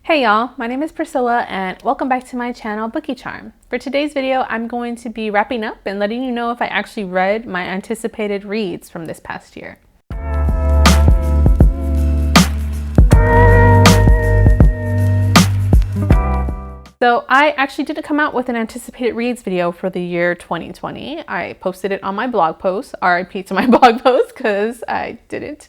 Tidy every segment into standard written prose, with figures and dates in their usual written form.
Hey y'all, my name is Priscilla and welcome back to my channel Bookie Charm. For today's video, I'm going to be wrapping up and letting you know if I actually read my anticipated reads from this past year. So I actually didn't come out with an anticipated reads video for the year 2020. I posted it on my blog post, RIP to my blog post, because I didn't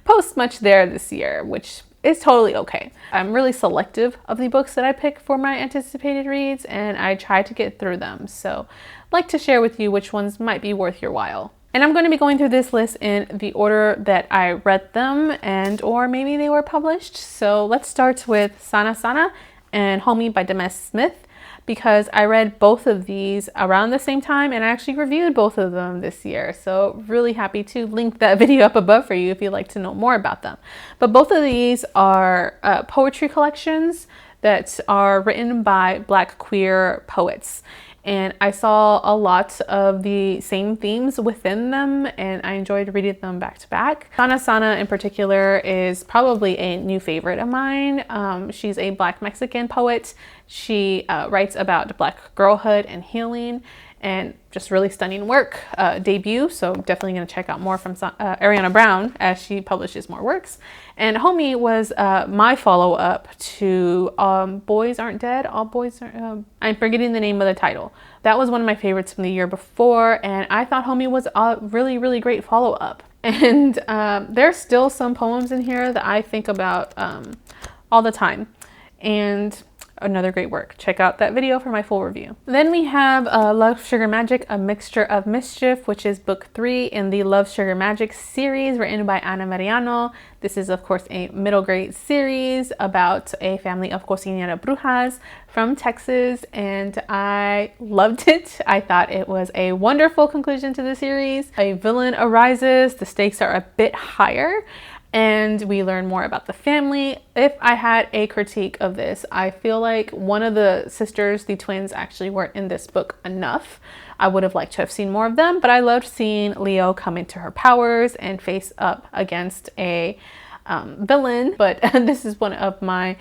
post much there this year, which is totally okay. I'm really selective of the books that I pick for my anticipated reads, and I try to get through them. So I'd like to share with you which ones might be worth your while. And I'm going to be going through this list in the order that I read them or maybe they were published. So let's start with Sana Sana and Homie by Danez Smith, because I read both of these around the same time and I actually reviewed both of them this year. So really happy to link that video up above for you if you'd like to know more about them. But both of these are poetry collections that are written by Black queer poets. And I saw a lot of the same themes within them and I enjoyed reading them back to back. Sana Sana in particular is probably a new favorite of mine. She's a Black Mexican poet. She writes about Black girlhood and healing and just really stunning work. Debut, so definitely going to check out more from Ariana Brown as she publishes more works. And Homie was my follow-up to Boys Aren't Dead, All Boys Are... I'm forgetting the name of the title. That was one of my favorites from the year before, and I thought Homie was a really, really great follow-up. And there's still some poems in here that I think about all the time. And another great work. Check out that video for my full review. Then we have Love Sugar Magic, A Mixture of Mischief, which is book 3 in the Love Sugar Magic series written by Meriano. This is of course a middle grade series about a family of cocinera brujas from Texas, and I loved it. I thought it was a wonderful conclusion to the series. A villain arises, the stakes are a bit higher, and we learn more about the family. If I had a critique of this, I feel like one of the sisters, the twins, actually weren't in this book enough. I would have liked to have seen more of them, but I loved seeing Leo come into her powers and face up against a villain. But this is one of my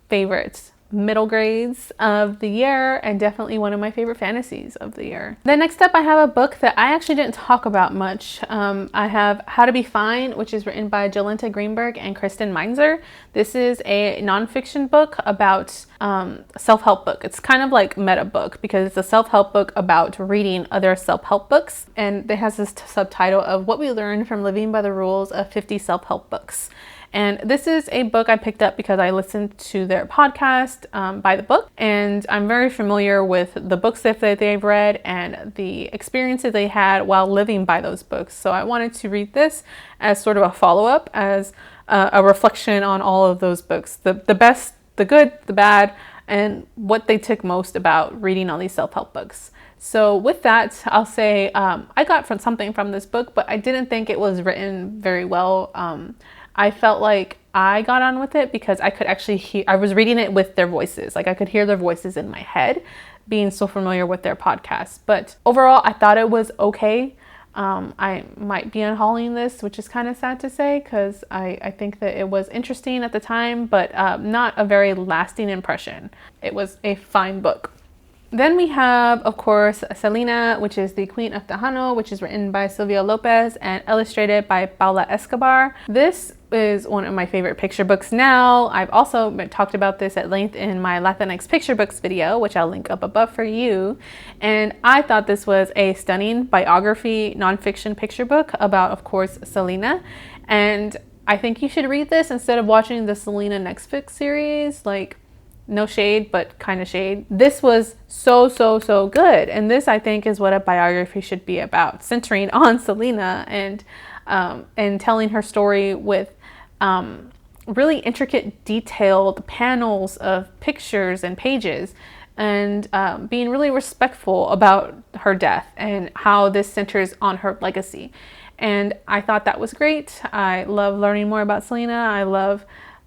favorites. Middle grades of the year and definitely one of my favorite fantasies of the year. Then next up I have a book that I actually didn't talk about much. I have How to Be Fine, which is written by Jolenta, Greenberg and Kristen, Meinzer. This is a nonfiction book about self-help book. It's kind of like meta book because it's a self-help book about reading other self-help books, and it has this subtitle of What We Learned from Living by the Rules of 50 Self-Help Books. And this is a book I picked up because I listened to their podcast, By the Book, and I'm very familiar with the books that they've read and the experiences they had while living by those books. So I wanted to read this as sort of a follow-up, as a reflection on all of those books, the best, the good, the bad, and what they took most about reading all these self-help books. So with that, I'll say I got something from this book, but I didn't think it was written very well. I felt like I got on with it because I could actually hear, I was reading it with their voices. Like I could hear their voices in my head, being so familiar with their podcast. But overall, I thought it was okay. I might be unhauling this, which is kind of sad to say because I think that it was interesting at the time, but not a very lasting impression. It was a fine book. Then we have, of course, Selena, which is the Queen of Tejano, which is written by Sylvia Lopez and illustrated by Paola Escobar. This is one of my favorite picture books now. I've also talked about this at length in my Latinx picture books video, which I'll link up above for you. And I thought this was a stunning biography nonfiction picture book about, of course, Selena. And I think you should read this instead of watching the Selena Netflix series. Like, no shade, but kind of shade. This was so good. And this, I think, is what a biography should be about, centering on Selena and telling her story with really intricate, detailed panels of pictures and pages, and being really respectful about her death and how this centers on her legacy. And I thought that was great. I love learning more about Selena. I love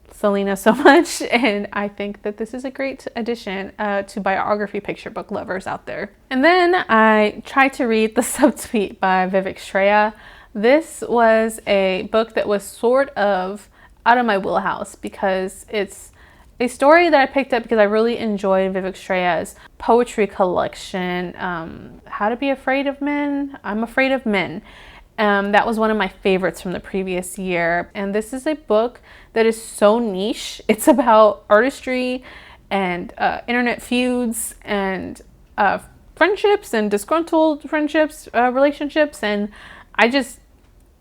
Selena so much, and I think that this is a great addition to biography picture book lovers out there. And then I tried to read the Subtweet by Vivek, Shraya. This was a book that was sort of out of my wheelhouse because it's a story that I picked up because I really enjoyed Vivek Shraya's poetry collection, How to Be Afraid of Men. I'm Afraid of Men. That was one of my favorites from the previous year. And this is a book that is so niche. It's about artistry and internet feuds and friendships and disgruntled friendships, relationships. And I just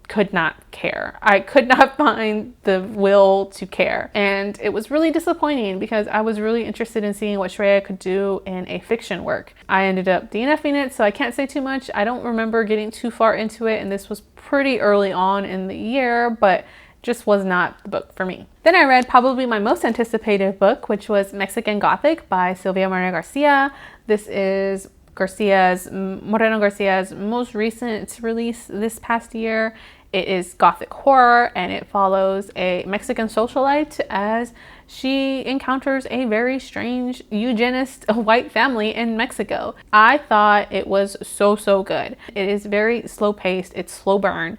could not care. I could not find the will to care. And it was really disappointing because I was really interested in seeing what Shraya could do in a fiction work. I ended up DNFing it, so I can't say too much. I don't remember getting too far into it, and this was pretty early on in the year, but just was not the book for me. Then I read probably my most anticipated book, which was Mexican Gothic by Sylvia Moreno-Garcia. This is Moreno-Garcia's most recent release this past year. It is Gothic horror, and it follows a Mexican socialite as she encounters a very strange eugenist white family in Mexico. I thought it was so good. It is very slow paced, it's slow burn,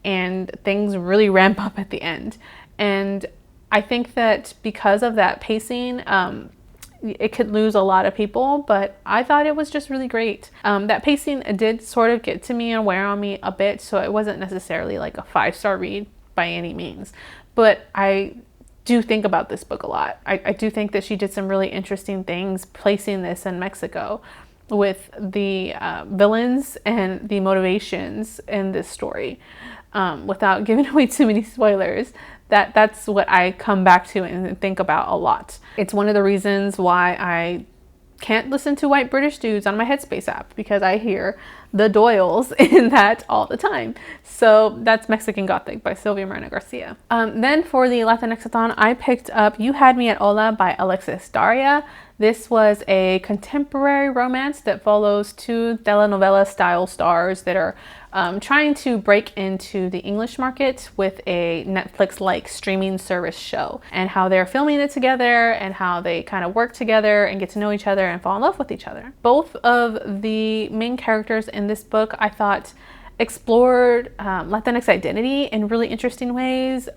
and things really ramp up at the end. And I think that because of that pacing, it could lose a lot of people, but I thought it was just really great. That pacing did sort of get to me and wear on me a bit, so it wasn't necessarily like a 5-star read by any means. But I do think about this book a lot. I do think that she did some really interesting things placing this in Mexico with the villains and the motivations in this story. Without giving away too many spoilers, that's what I come back to and think about a lot. It's one of the reasons why I can't listen to white British dudes on my Headspace app, because I hear the Doyles in that all the time. So that's Mexican Gothic by Sylvia Moreno-Garcia. Then for the Latinx-a-thon, I picked up You Had Me at Hola by Alexis, Daria. This was a contemporary romance that follows two telenovela style stars that are trying to break into the English market with a Netflix-like streaming service show, and how they're filming it together and how they kind of work together and get to know each other and fall in love with each other. Both of the main characters in this book, I thought, explored Latinx identity in really interesting ways.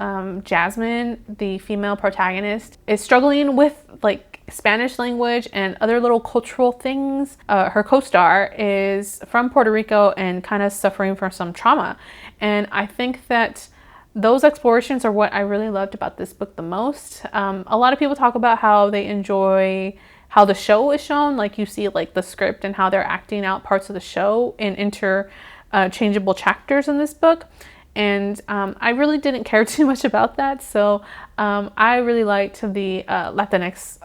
Jasmine, the female protagonist, is struggling with like Spanish language and other little cultural things. Her co-star is from Puerto Rico and kind of suffering from some trauma. And I think that those explorations are what I really loved about this book the most. A lot of people talk about how they enjoy how the show is shown, like you see like the script and how they're acting out parts of the show in interchangeable chapters in this book. And I really didn't care too much about that. So I really liked the Latinx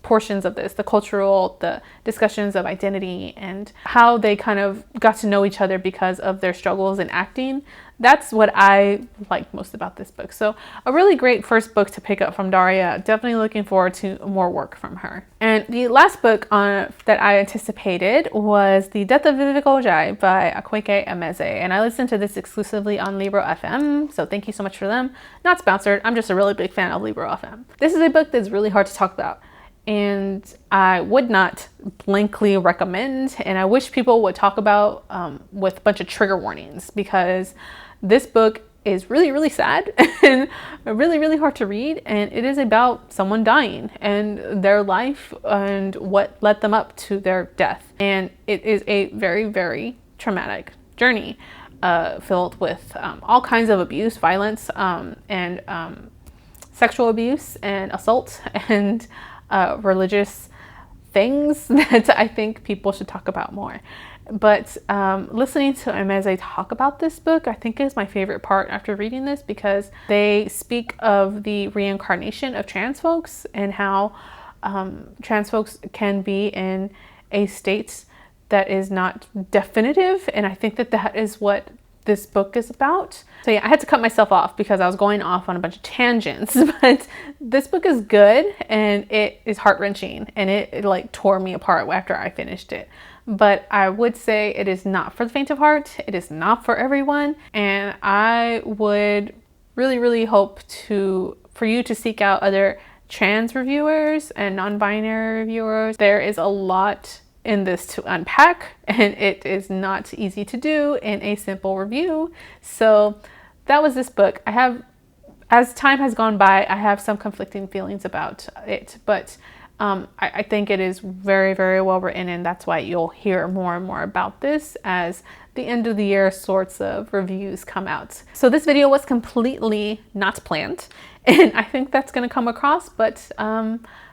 portions of this, the cultural, the discussions of identity, and how they kind of got to know each other because of their struggles in acting. That's what I liked most about this book. So a really great first book to pick up from Daria. Definitely looking forward to more work from her. And the last book that I anticipated was The Death of Vivek by Akwaeke Emezi. And I listened to this exclusively on Libro FM, so thank you so much for them. Not sponsored, I'm just a really big fan of Libro FM. This is a book that's really hard to talk about, and I would not blankly recommend, and I wish people would talk about with a bunch of trigger warnings, because this book is really sad and really hard to read, and it is about someone dying and their life and what led them up to their death. And it is a very traumatic journey filled with all kinds of abuse, violence, and sexual abuse and assault and religious things that I think people should talk about more. But listening to Emezi talk about this book, I think, is my favorite part after reading this, because they speak of the reincarnation of trans folks and how trans folks can be in a state that is not definitive. And I think that that is what this book is about. So yeah, I had to cut myself off because I was going off on a bunch of tangents, but this book is good and it is heart-wrenching, and it like tore me apart after I finished it. But I would say it is not for the faint of heart. It is not for everyone. And I would really hope for you to seek out other trans reviewers and non-binary reviewers. There is a lot in this to unpack, and it is not easy to do in a simple review. So that was this book. I have as time has gone by, I have some conflicting feelings about it, but I think it is very, very well written, and that's why you'll hear more and more about this as the end of the year sorts of reviews come out. So this video was completely not planned, and I think that's going to come across, but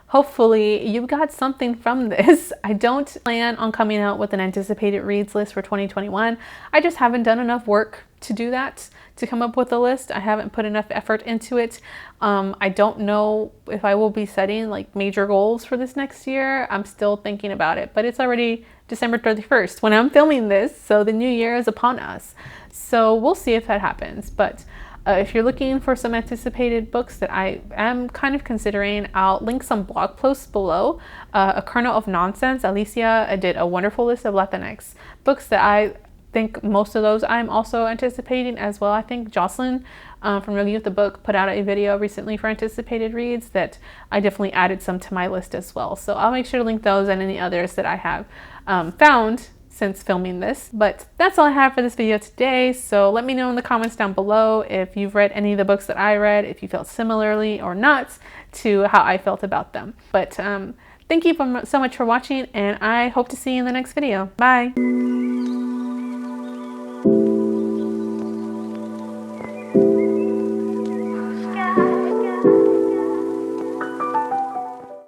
hopefully you got something from this. I don't plan on coming out with an anticipated reads list for 2021. I just haven't done enough work to do that, to come up with a list. I haven't put enough effort into it. I don't know if I will be setting like major goals for this next year. I'm still thinking about it, but it's already December 31st when I'm filming this, so the new year is upon us. So we'll see if that happens. But if you're looking for some anticipated books that I am kind of considering, I'll link some blog posts below. A Kernel of Nonsense, Alicia did a wonderful list of Latinx books that I think most of those I'm also anticipating as well. I think Jocelyn from Review of the Book put out a video recently for anticipated reads that I definitely added some to my list as well. So I'll make sure to link those and any others that I have found since filming this. But that's all I have for this video today. So let me know in the comments down below if you've read any of the books that I read, if you felt similarly or not to how I felt about them. But thank you so much for watching, and I hope to see you in the next video. Bye.